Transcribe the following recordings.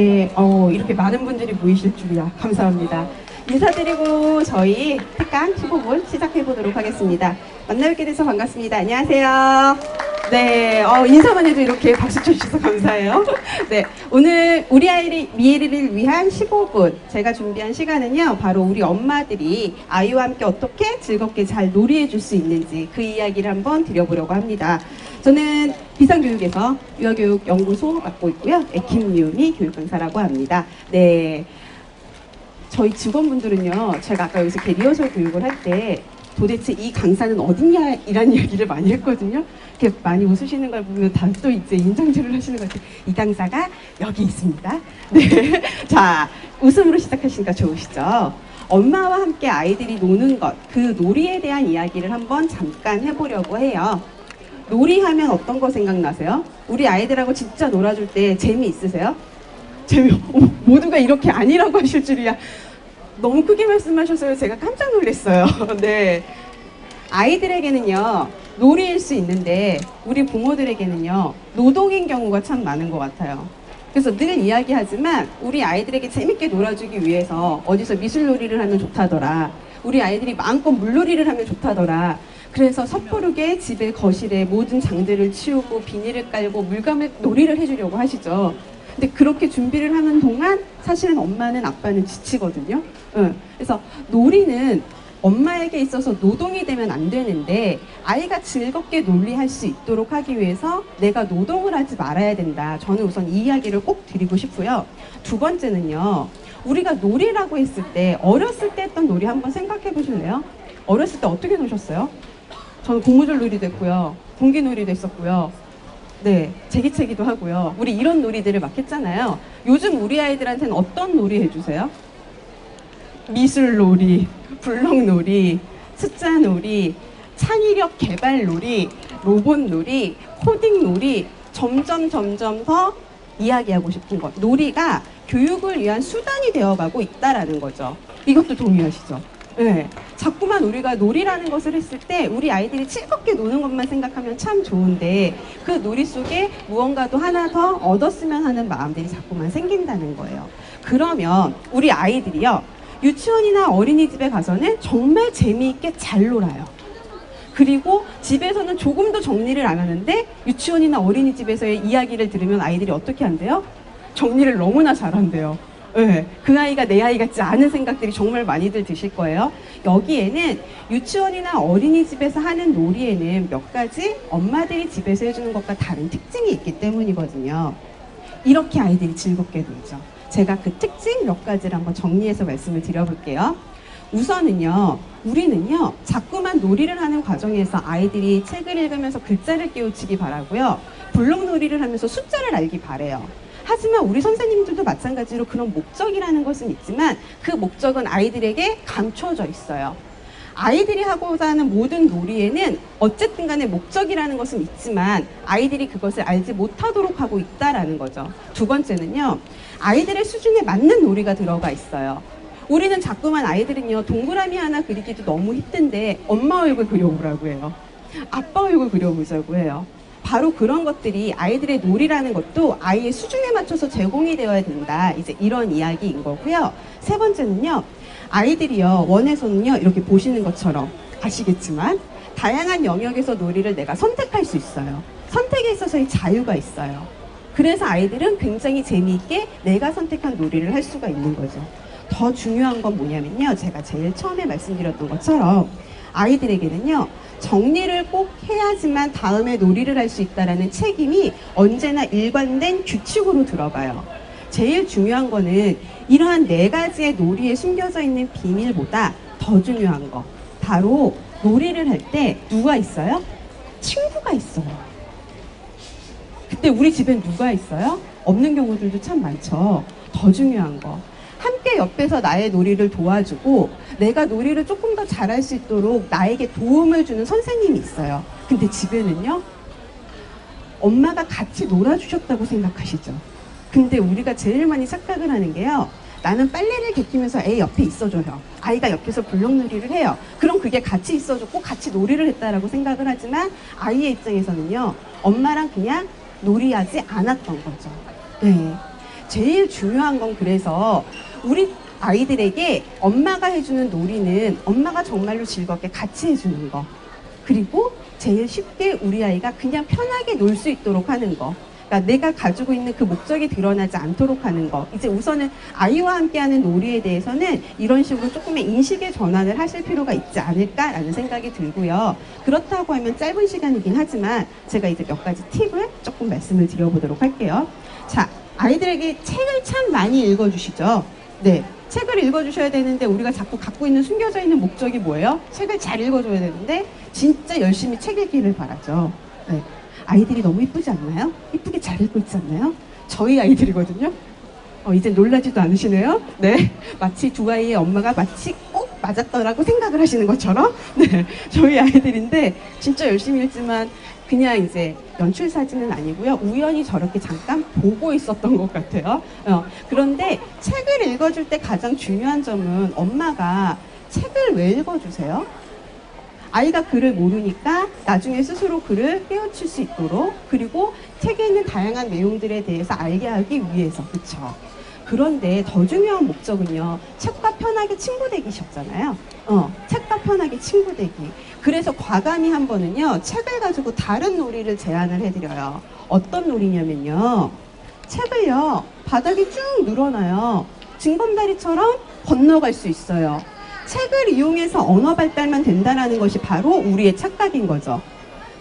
네, 이렇게 많은 분들이 모이실 줄이야. 감사합니다. 인사드리고 저희 특강 15분 시작해보도록 하겠습니다. 만나뵙게 돼서 반갑습니다. 안녕하세요. 네, 인사만 해도 이렇게 박수 쳐주셔서 감사해요. 네, 오늘 우리 아이의 미래를 위한 15분 제가 준비한 시간은요, 바로 우리 엄마들이 아이와 함께 어떻게 즐겁게 잘 놀이해 줄 수 있는지 그 이야기를 한번 드려보려고 합니다. 저는 비상교육에서 유아교육연구소 맡고 있고요. 김유미 교육강사라고 합니다. 네, 저희 직원분들은요, 제가 아까 여기서 이렇게 리허설 교육을 할 때 도대체 이 강사는 어딨냐 이런 이야기를 많이 했거든요. 이렇게 많이 웃으시는 걸 보면 다 또 이제 인정들을 하시는 것 같아요. 이 강사가 여기 있습니다. 네, 자, 웃음으로 시작하시니까 좋으시죠? 엄마와 함께 아이들이 노는 것, 그 놀이에 대한 이야기를 한번 잠깐 해보려고 해요. 놀이하면 어떤 거 생각나세요? 우리 아이들하고 진짜 놀아줄 때 재미있으세요? 모두가 이렇게 아니라고 하실 줄이야. 너무 크게 말씀하셔서 제가 깜짝 놀랐어요. 네, 아이들에게는요 놀이일 수 있는데 우리 부모들에게는요 노동인 경우가 참 많은 것 같아요. 그래서 늘 이야기하지만 우리 아이들에게 재밌게 놀아주기 위해서 어디서 미술놀이를 하면 좋다더라, 우리 아이들이 마음껏 물놀이를 하면 좋다더라, 그래서 섣부르게 집에 거실에 모든 장들을 치우고 비닐을 깔고 물감을 놀이를 해주려고 하시죠. 근데 그렇게 준비를 하는 동안 사실은 엄마는 아빠는 지치거든요. 그래서 놀이는 엄마에게 있어서 노동이 되면 안 되는데 아이가 즐겁게 놀이할 수 있도록 하기 위해서 내가 노동을 하지 말아야 된다. 저는 우선 이 이야기를 꼭 드리고 싶고요. 두 번째는요, 우리가 놀이라고 했을 때 어렸을 때 했던 놀이 한번 생각해 보실래요? 어렸을 때 어떻게 노셨어요? 저는 고무줄 놀이도 했고요, 공기놀이도 했었고요, 네, 제기차기도 하고요. 우리 이런 놀이들을 막 했잖아요. 요즘 우리 아이들한테는 어떤 놀이 해주세요? 미술놀이, 블록놀이, 숫자놀이, 창의력 개발놀이, 로봇놀이, 코딩놀이, 점점 더 이야기하고 싶은 것. 놀이가 교육을 위한 수단이 되어가고 있다라는 거죠. 이것도 동의하시죠? 네, 자꾸만 우리가 놀이라는 것을 했을 때 우리 아이들이 즐겁게 노는 것만 생각하면 참 좋은데 그 놀이 속에 무언가도 하나 더 얻었으면 하는 마음들이 자꾸만 생긴다는 거예요. 그러면 우리 아이들이요, 유치원이나 어린이집에 가서는 정말 재미있게 잘 놀아요. 그리고 집에서는 조금 더 정리를 안 하는데 유치원이나 어린이집에서의 이야기를 들으면 아이들이 어떻게 한대요? 정리를 너무나 잘한대요. 네, 그 아이가 내 아이 같지 않은 생각들이 정말 많이들 드실 거예요. 여기에는 유치원이나 어린이집에서 하는 놀이에는 몇 가지 엄마들이 집에서 해주는 것과 다른 특징이 있기 때문이거든요. 이렇게 아이들이 즐겁게 놀죠. 제가 그 특징 몇 가지를 한번 정리해서 말씀을 드려볼게요. 우선은요, 우리는요 자꾸만 놀이를 하는 과정에서 아이들이 책을 읽으면서 글자를 깨우치기 바라고요, 블록놀이를 하면서 숫자를 알기 바래요. 하지만 우리 선생님들도 마찬가지로 그런 목적이라는 것은 있지만 그 목적은 아이들에게 감춰져 있어요. 아이들이 하고자 하는 모든 놀이에는 어쨌든 간에 목적이라는 것은 있지만 아이들이 그것을 알지 못하도록 하고 있다라는 거죠. 두 번째는요, 아이들의 수준에 맞는 놀이가 들어가 있어요. 우리는 자꾸만 아이들은요 동그라미 하나 그리기도 너무 힘든데 엄마 얼굴 그려보라고 해요, 아빠 얼굴 그려보자고 해요. 바로 그런 것들이 아이들의 놀이라는 것도 아이의 수준에 맞춰서 제공이 되어야 된다, 이제 이런 이야기인 거고요. 세 번째는요, 아이들이요 원에서는요 이렇게 보시는 것처럼 아시겠지만 다양한 영역에서 놀이를 내가 선택할 수 있어요. 선택에 있어서의 자유가 있어요. 그래서 아이들은 굉장히 재미있게 내가 선택한 놀이를 할 수가 있는 거죠. 더 중요한 건 뭐냐면요, 제가 제일 처음에 말씀드렸던 것처럼 아이들에게는요 정리를 꼭 해야지만 다음에 놀이를 할 수 있다는 책임이 언제나 일관된 규칙으로 들어가요. 제일 중요한 거는 이러한 네 가지의 놀이에 숨겨져 있는 비밀보다 더 중요한 거, 바로 놀이를 할 때 누가 있어요? 친구가 있어요. 그때 우리 집엔 누가 있어요? 없는 경우들도 참 많죠. 더 중요한 거, 함께 옆에서 나의 놀이를 도와주고 내가 놀이를 조금 더 잘할 수 있도록 나에게 도움을 주는 선생님이 있어요. 근데 집에는요 엄마가 같이 놀아주셨다고 생각하시죠. 근데 우리가 제일 많이 착각을 하는 게요, 나는 빨래를 개키면서 애 옆에 있어줘요. 아이가 옆에서 블록놀이를 해요. 그럼 그게 같이 있어줬고 같이 놀이를 했다라고 생각을 하지만 아이의 입장에서는요 엄마랑 그냥 놀이하지 않았던 거죠. 네. 제일 중요한 건 그래서 우리 아이들에게 엄마가 해주는 놀이는 엄마가 정말로 즐겁게 같이 해주는 거. 그리고 제일 쉽게 우리 아이가 그냥 편하게 놀 수 있도록 하는 거. 그러니까 내가 가지고 있는 그 목적이 드러나지 않도록 하는 거. 이제 우선은 아이와 함께하는 놀이에 대해서는 이런 식으로 조금의 인식의 전환을 하실 필요가 있지 않을까라는 생각이 들고요. 그렇다고 하면 짧은 시간이긴 하지만 제가 이제 몇 가지 팁을 조금 말씀을 드려보도록 할게요. 자, 아이들에게 책을 참 많이 읽어주시죠. 네. 책을 읽어주셔야 되는데 우리가 자꾸 갖고 있는 숨겨져 있는 목적이 뭐예요? 책을 잘 읽어줘야 되는데 진짜 열심히 책 읽기를 바라죠. 네. 아이들이 너무 이쁘지 않나요? 이쁘게 잘 읽고 있지 않나요? 저희 아이들이거든요. 이제 놀라지도 않으시네요. 네, 마치 두 아이의 엄마가 마치 꼭 맞았더라고 생각을 하시는 것처럼 네, 저희 아이들인데 진짜 열심히 읽지만 그냥 이제 연출 사진은 아니고요. 우연히 저렇게 잠깐 보고 있었던 것 같아요. 그런데 책을 읽어줄 때 가장 중요한 점은 엄마가 책을 왜 읽어주세요? 아이가 글을 모르니까 나중에 스스로 글을 깨우칠 수 있도록, 그리고 책에 있는 다양한 내용들에 대해서 알게 하기 위해서. 그쵸? 그런데 더 중요한 목적은요, 책과 편하게 친구 되기셨잖아요. 책과 편하게 친구 되기. 그래서 과감히 한 번은요, 책을 가지고 다른 놀이를 제안을 해드려요. 어떤 놀이냐면요, 책을요 바닥에 쭉 늘어놔요. 징검다리처럼 건너갈 수 있어요. 책을 이용해서 언어 발달만 된다는 것이 바로 우리의 착각인 거죠.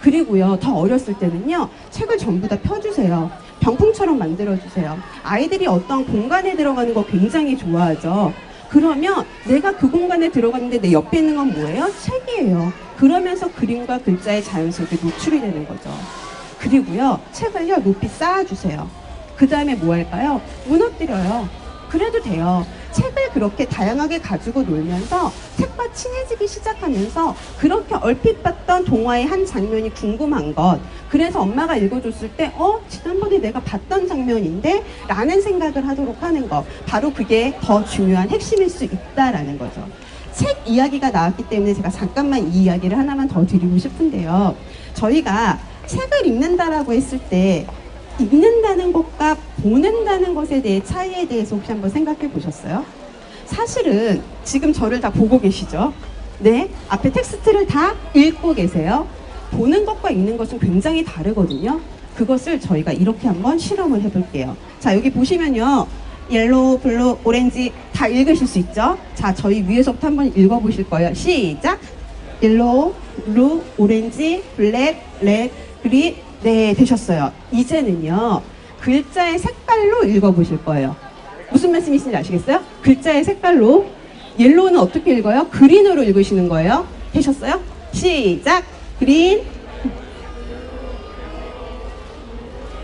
그리고요, 더 어렸을 때는요, 책을 전부 다 펴주세요. 병풍처럼 만들어주세요. 아이들이 어떤 공간에 들어가는 거 굉장히 좋아하죠. 그러면 내가 그 공간에 들어갔는데 내 옆에 있는 건 뭐예요? 책이에요. 그러면서 그림과 글자의 자연스럽게 노출이 되는 거죠. 그리고요, 책을요 높이 쌓아주세요. 그 다음에 뭐 할까요? 무너뜨려요. 그래도 돼요. 책을 그렇게 다양하게 가지고 놀면서 책과 친해지기 시작하면서 그렇게 얼핏 봤던 동화의 한 장면이 궁금한 것, 그래서 엄마가 읽어줬을 때 지난번에 내가 봤던 장면인데? 라는 생각을 하도록 하는 것, 바로 그게 더 중요한 핵심일 수 있다라는 거죠. 책 이야기가 나왔기 때문에 제가 잠깐만 이 이야기를 하나만 더 드리고 싶은데요. 저희가 책을 읽는다라고 했을 때 읽는다는 것과 보는다는 것에 대해 차이에 대해서 혹시 한번 생각해 보셨어요? 사실은 지금 저를 다 보고 계시죠? 네, 앞에 텍스트를 다 읽고 계세요. 보는 것과 읽는 것은 굉장히 다르거든요. 그것을 저희가 이렇게 한번 실험을 해볼게요. 자, 여기 보시면요, 옐로우, 블루, 오렌지 다 읽으실 수 있죠? 자, 저희 위에서부터 한번 읽어보실 거예요. 시작! 옐로우, 블루, 오렌지, 블랙, 레드, 그린. 네, 되셨어요. 이제는요, 글자의 색깔로 읽어보실 거예요. 무슨 말씀이신지 아시겠어요? 글자의 색깔로. 옐로우는 어떻게 읽어요? 그린으로 읽으시는 거예요. 되셨어요? 시작! 그린.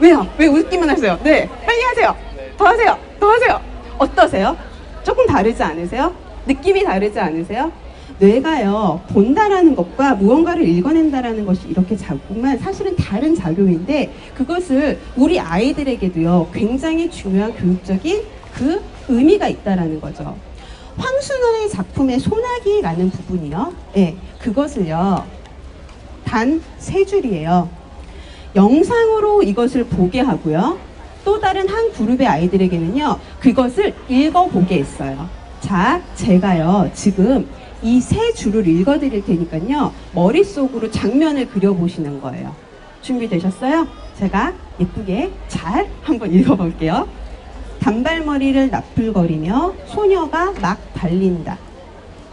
왜요? 왜 웃기만 하세요? 네, 빨리 하세요. 더 하세요. 더 하세요. 어떠세요? 조금 다르지 않으세요? 느낌이 다르지 않으세요? 뇌가요, 본다라는 것과 무언가를 읽어낸다라는 것이 이렇게 작으면 사실은 다른 작용인데, 그것을 우리 아이들에게도요 굉장히 중요한 교육적인 그 의미가 있다라는 거죠. 황순원의 작품의 소나기라는 부분이요, 네, 그것을요 단 3줄이에요. 영상으로 이것을 보게 하고요, 또 다른 한 그룹의 아이들에게는요 그것을 읽어보게 했어요. 자, 제가요 지금 이 3줄을 읽어드릴 테니까요, 머릿속으로 장면을 그려보시는 거예요. 준비되셨어요? 제가 예쁘게 잘 한번 읽어볼게요. 단발머리를 나풀거리며 소녀가 막 달린다.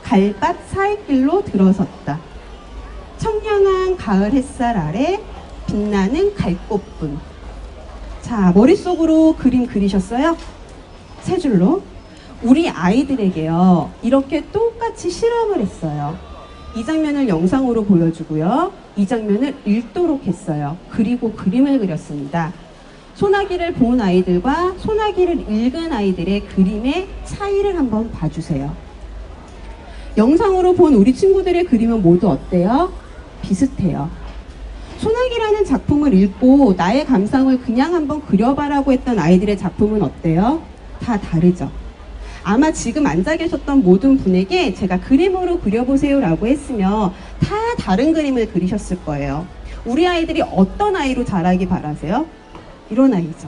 갈밭 사이길로 들어섰다. 청량한 가을 햇살 아래 빛나는 갈꽃분. 자, 머릿속으로 그림 그리셨어요? 3줄로. 우리 아이들에게요 이렇게 똑같이 실험을 했어요. 이 장면을 영상으로 보여주고요, 이 장면을 읽도록 했어요. 그리고 그림을 그렸습니다. 소나기를 본 아이들과 소나기를 읽은 아이들의 그림의 차이를 한번 봐주세요. 영상으로 본 우리 친구들의 그림은 모두 어때요? 비슷해요. 소나기라는 작품을 읽고 나의 감상을 그냥 한번 그려봐라고 했던 아이들의 작품은 어때요? 다 다르죠. 아마 지금 앉아 계셨던 모든 분에게 제가 그림으로 그려보세요 라고 했으면 다 다른 그림을 그리셨을 거예요. 우리 아이들이 어떤 아이로 자라기 바라세요? 이런 아이죠.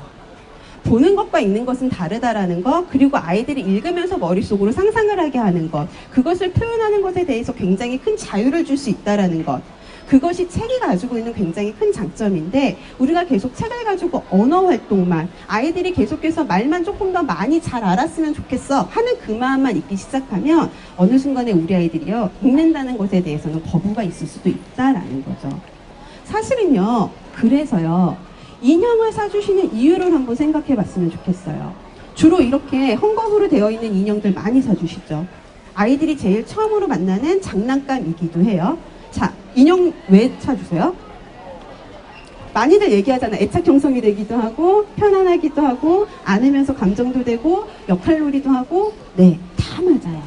보는 것과 읽는 것은 다르다라는 것, 그리고 아이들이 읽으면서 머릿속으로 상상을 하게 하는 것, 그것을 표현하는 것에 대해서 굉장히 큰 자유를 줄 수 있다라는 것, 그것이 책이 가지고 있는 굉장히 큰 장점인데, 우리가 계속 책을 가지고 언어 활동만, 아이들이 계속해서 말만 조금 더 많이 잘 알았으면 좋겠어 하는 그 마음만 있기 시작하면 어느 순간에 우리 아이들이요, 읽는다는 것에 대해서는 거부가 있을 수도 있다라는 거죠. 사실은요, 그래서요, 인형을 사주시는 이유를 한번 생각해 봤으면 좋겠어요. 주로 이렇게 헝겊으로 되어 있는 인형들 많이 사주시죠. 아이들이 제일 처음으로 만나는 장난감이기도 해요. 자, 인형 왜 사주세요? 많이들 얘기하잖아요. 애착 형성이 되기도 하고, 편안하기도 하고, 안으면서 감정도 되고, 역할놀이도 하고. 네, 다 맞아요.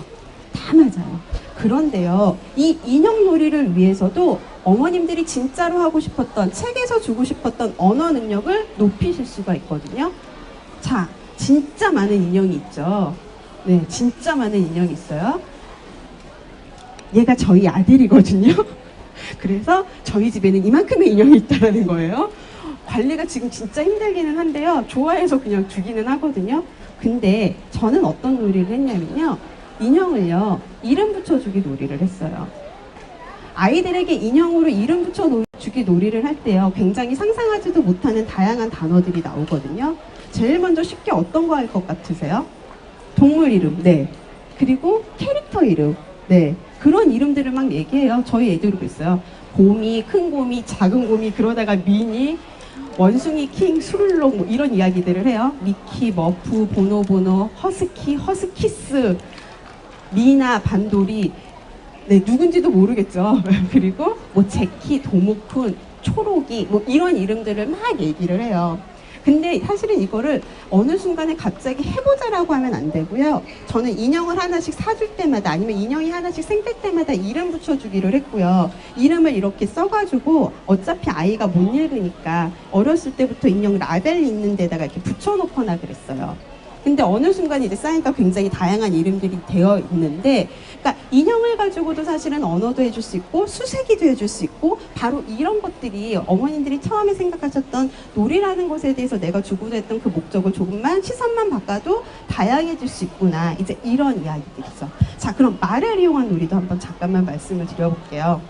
다 맞아요. 그런데요, 이 인형놀이를 위해서도 어머님들이 진짜로 하고 싶었던, 책에서 주고 싶었던 언어 능력을 높이실 수가 있거든요. 자, 진짜 많은 인형이 있죠. 네, 진짜 많은 인형이 있어요. 얘가 저희 아들이거든요. 그래서 저희 집에는 이만큼의 인형이 있다는 거예요. 관리가 지금 진짜 힘들기는 한데요, 좋아해서 그냥 주기는 하거든요. 근데 저는 어떤 놀이를 했냐면요, 인형을요, 이름 붙여주기 놀이를 했어요. 아이들에게 인형으로 이름 붙여주기 놀이를 할 때요, 굉장히 상상하지도 못하는 다양한 단어들이 나오거든요. 제일 먼저 쉽게 어떤 거 할 것 같으세요? 동물 이름, 네. 그리고 캐릭터 이름, 네. 그런 이름들을 막 얘기해요. 저희 애들도 있어요. 곰이, 큰 곰이, 작은 곰이, 그러다가 미니, 원숭이, 킹, 수룰록, 뭐 이런 이야기들을 해요. 미키, 머프, 보노보노, 허스키, 허스키스, 미나, 반돌이, 네, 누군지도 모르겠죠. 그리고 뭐 제키, 도모쿤, 초록이, 뭐 이런 이름들을 막 얘기를 해요. 근데 사실은 이거를 어느 순간에 갑자기 해보자라고 하면 안 되고요. 저는 인형을 하나씩 사줄 때마다, 아니면 인형이 하나씩 생길 때마다 이름 붙여주기를 했고요. 이름을 이렇게 써가지고, 어차피 아이가 못 읽으니까 어렸을 때부터 인형 라벨 있는 데다가 이렇게 붙여놓거나 그랬어요. 근데 어느 순간 이제 쌓이니까 굉장히 다양한 이름들이 되어 있는데, 그러니까 인형을 가지고도 사실은 언어도 해줄 수 있고, 수세기도 해줄 수 있고, 바로 이런 것들이 어머님들이 처음에 생각하셨던 놀이라는 것에 대해서 내가 주고자 했던 그 목적을 조금만 시선만 바꿔도 다양해질 수 있구나, 이제 이런 이야기들이죠. 자, 그럼 말을 이용한 놀이도 한번 잠깐만 말씀을 드려볼게요.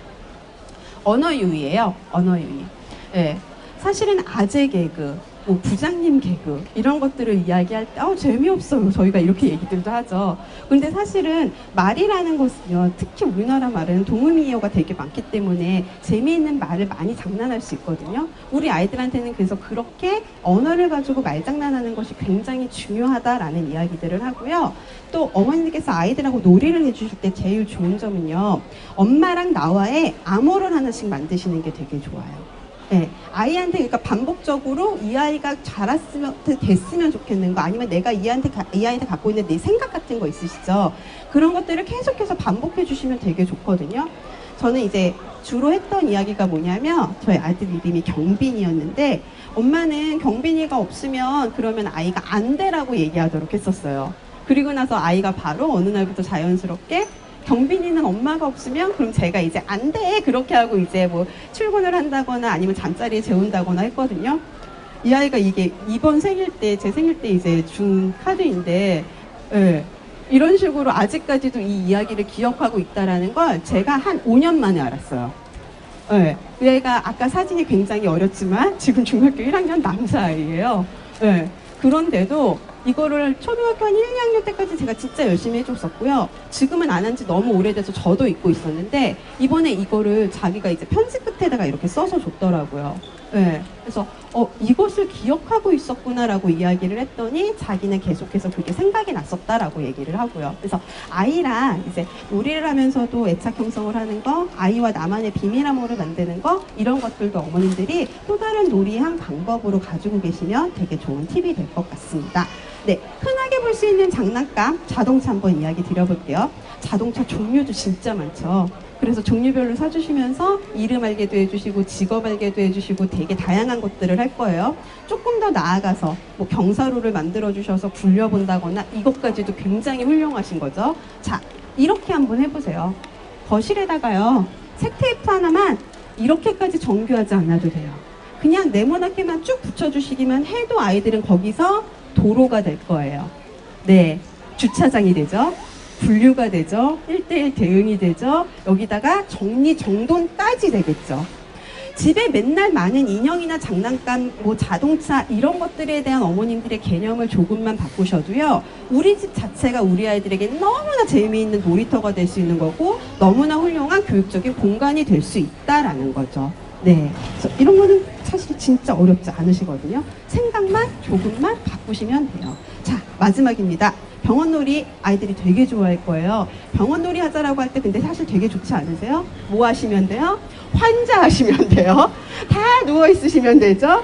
언어 유희예요. 언어 유희. 네. 사실은 아재 개그, 뭐 부장님 개그, 이런 것들을 이야기할 때 재미없어요, 저희가 이렇게 얘기들도 하죠. 근데 사실은 말이라는 것은요, 특히 우리나라 말은 동음이어가 되게 많기 때문에 재미있는 말을 많이 장난할 수 있거든요. 우리 아이들한테는 그래서 그렇게 언어를 가지고 말장난하는 것이 굉장히 중요하다라는 이야기들을 하고요. 또 어머니께서 아이들하고 놀이를 해주실 때 제일 좋은 점은요, 엄마랑 나와의 암호를 하나씩 만드시는 게 되게 좋아요. 네, 아이한테, 그러니까 반복적으로 이 아이가 자랐으면 됐으면 좋겠는 거, 아니면 내가 이 아이한테 갖고 있는 내 생각 같은 거 있으시죠? 그런 것들을 계속해서 반복해 주시면 되게 좋거든요. 저는 이제 주로 했던 이야기가 뭐냐면, 저희 아들 이름이 경빈이었는데, 엄마는 경빈이가 없으면 그러면 아이가 안 돼라고 얘기하도록 했었어요. 그리고 나서 아이가 바로 어느 날부터 자연스럽게, 경빈이는 엄마가 없으면 그럼 제가 이제 안 돼, 그렇게 하고 이제 뭐 출근을 한다거나 아니면 잠자리에 재운다거나 했거든요. 이 아이가 이게 이번 생일 때, 제 생일 때 이제 준 카드인데, 예, 이런 식으로 아직까지도 이 이야기를 기억하고 있다라는 걸 제가 한 5년 만에 알았어요. 예, 그 애가 아까 사진이 굉장히 어렸지만 지금 중학교 1학년 남자아이예요. 예, 그런데도 이거를 초등학교 한 1, 2학년 때까지 제가 진짜 열심히 해줬었고요. 지금은 안 한 지 너무 오래돼서 저도 잊고 있었는데, 이번에 이거를 자기가 이제 편지 끝에다가 이렇게 써서 줬더라고요. 네. 그래서 이것을 기억하고 있었구나라고 이야기를 했더니 자기는 계속해서 그게 생각이 났었다라고 얘기를 하고요. 그래서 아이랑 이제 놀이를 하면서도 애착 형성을 하는 거, 아이와 나만의 비밀 암호를 만드는 거, 이런 것들도 어머님들이 또 다른 놀이의 한 방법으로 가지고 계시면 되게 좋은 팁이 될 것 같습니다. 네, 흔하게 볼 수 있는 장난감, 자동차 한번 이야기 드려볼게요. 자동차 종류도 진짜 많죠. 그래서 종류별로 사주시면서 이름 알게도 해주시고 직업 알게도 해주시고 되게 다양한 것들을 할 거예요. 조금 더 나아가서 뭐 경사로를 만들어 주셔서 굴려본다거나, 이것까지도 굉장히 훌륭하신 거죠. 자, 이렇게 한번 해보세요. 거실에다가요, 색테이프 하나만 이렇게까지 정교하지 않아도 돼요. 그냥 네모나게만 쭉 붙여주시기만 해도 아이들은 거기서 도로가 될 거예요. 네, 주차장이 되죠. 분류가 되죠. 1대1 대응이 되죠. 여기다가 정리정돈까지 되겠죠. 집에 맨날 많은 인형이나 장난감, 뭐 자동차 이런 것들에 대한 어머님들의 개념을 조금만 바꾸셔도요. 우리 집 자체가 우리 아이들에게 너무나 재미있는 놀이터가 될 수 있는 거고 너무나 훌륭한 교육적인 공간이 될 수 있다라는 거죠. 네, 그래서 이런 거는 사실 진짜 어렵지 않으시거든요. 생각만 조금만 바꾸시면 돼요. 자, 마지막입니다. 병원놀이 아이들이 되게 좋아할 거예요. 병원놀이 하자라고 할 때 근데 사실 되게 좋지 않으세요? 뭐 하시면 돼요? 환자 하시면 돼요. 다 누워 있으시면 되죠.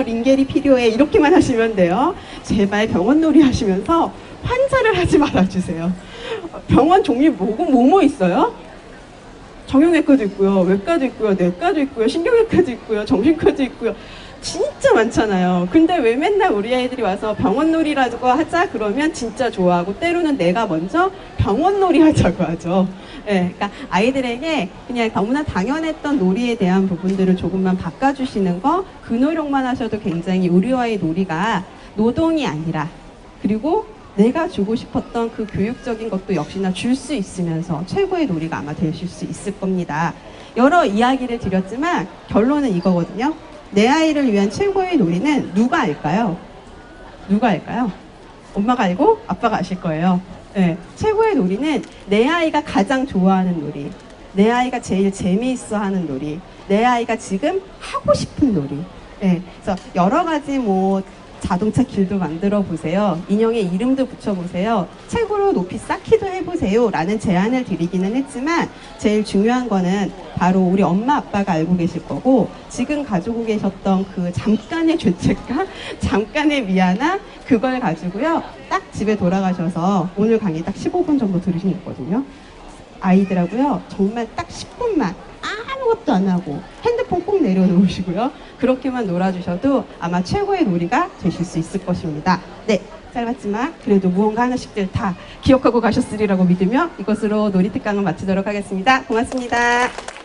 링겔이 필요해 이렇게만 하시면 돼요. 제발 병원놀이 하시면서 환자를 하지 말아주세요. 병원 종류 뭐뭐 있어요? 정형외과도 있고요, 외과도 있고요, 내과도 있고요, 신경외과도 있고요, 정신과도 있고요. 진짜 많잖아요. 근데 왜 맨날 우리 아이들이 와서 병원놀이라고 하자 그러면 진짜 좋아하고 때로는 내가 먼저 병원놀이 하자고 하죠. 네, 그러니까 아이들에게 그냥 너무나 당연했던 놀이에 대한 부분들을 조금만 바꿔주시는 거, 그 노력만 하셔도 굉장히 우리와의 놀이가 노동이 아니라 그리고 내가 주고 싶었던 그 교육적인 것도 역시나 줄 수 있으면서 최고의 놀이가 아마 되실 수 있을 겁니다. 여러 이야기를 드렸지만 결론은 이거거든요. 내 아이를 위한 최고의 놀이는 누가 알까요? 누가 알까요? 엄마가 알고 아빠가 아실 거예요. 네, 최고의 놀이는 내 아이가 가장 좋아하는 놀이, 내 아이가 제일 재미있어 하는 놀이, 내 아이가 지금 하고 싶은 놀이. 네, 그래서 여러 가지 뭐 자동차 길도 만들어 보세요. 인형의 이름도 붙여보세요. 책으로 높이 쌓기도 해보세요. 라는 제안을 드리기는 했지만 제일 중요한 거는 바로 우리 엄마 아빠가 알고 계실 거고 지금 가지고 계셨던 그 잠깐의 죄책감, 잠깐의 미안함 그걸 가지고요. 딱 집에 돌아가셔서 오늘 강의 딱 15분 정도 들으시는 거거든요. 아이들하고요. 정말 딱 10분만 아무것도 안 하고 핸드폰 꼭 내려놓으시고요. 그렇게만 놀아주셔도 아마 최고의 놀이가 되실 수 있을 것입니다. 네, 짧았지만 그래도 무언가 하나씩들 다 기억하고 가셨으리라고 믿으며 이것으로 놀이 특강을 마치도록 하겠습니다. 고맙습니다.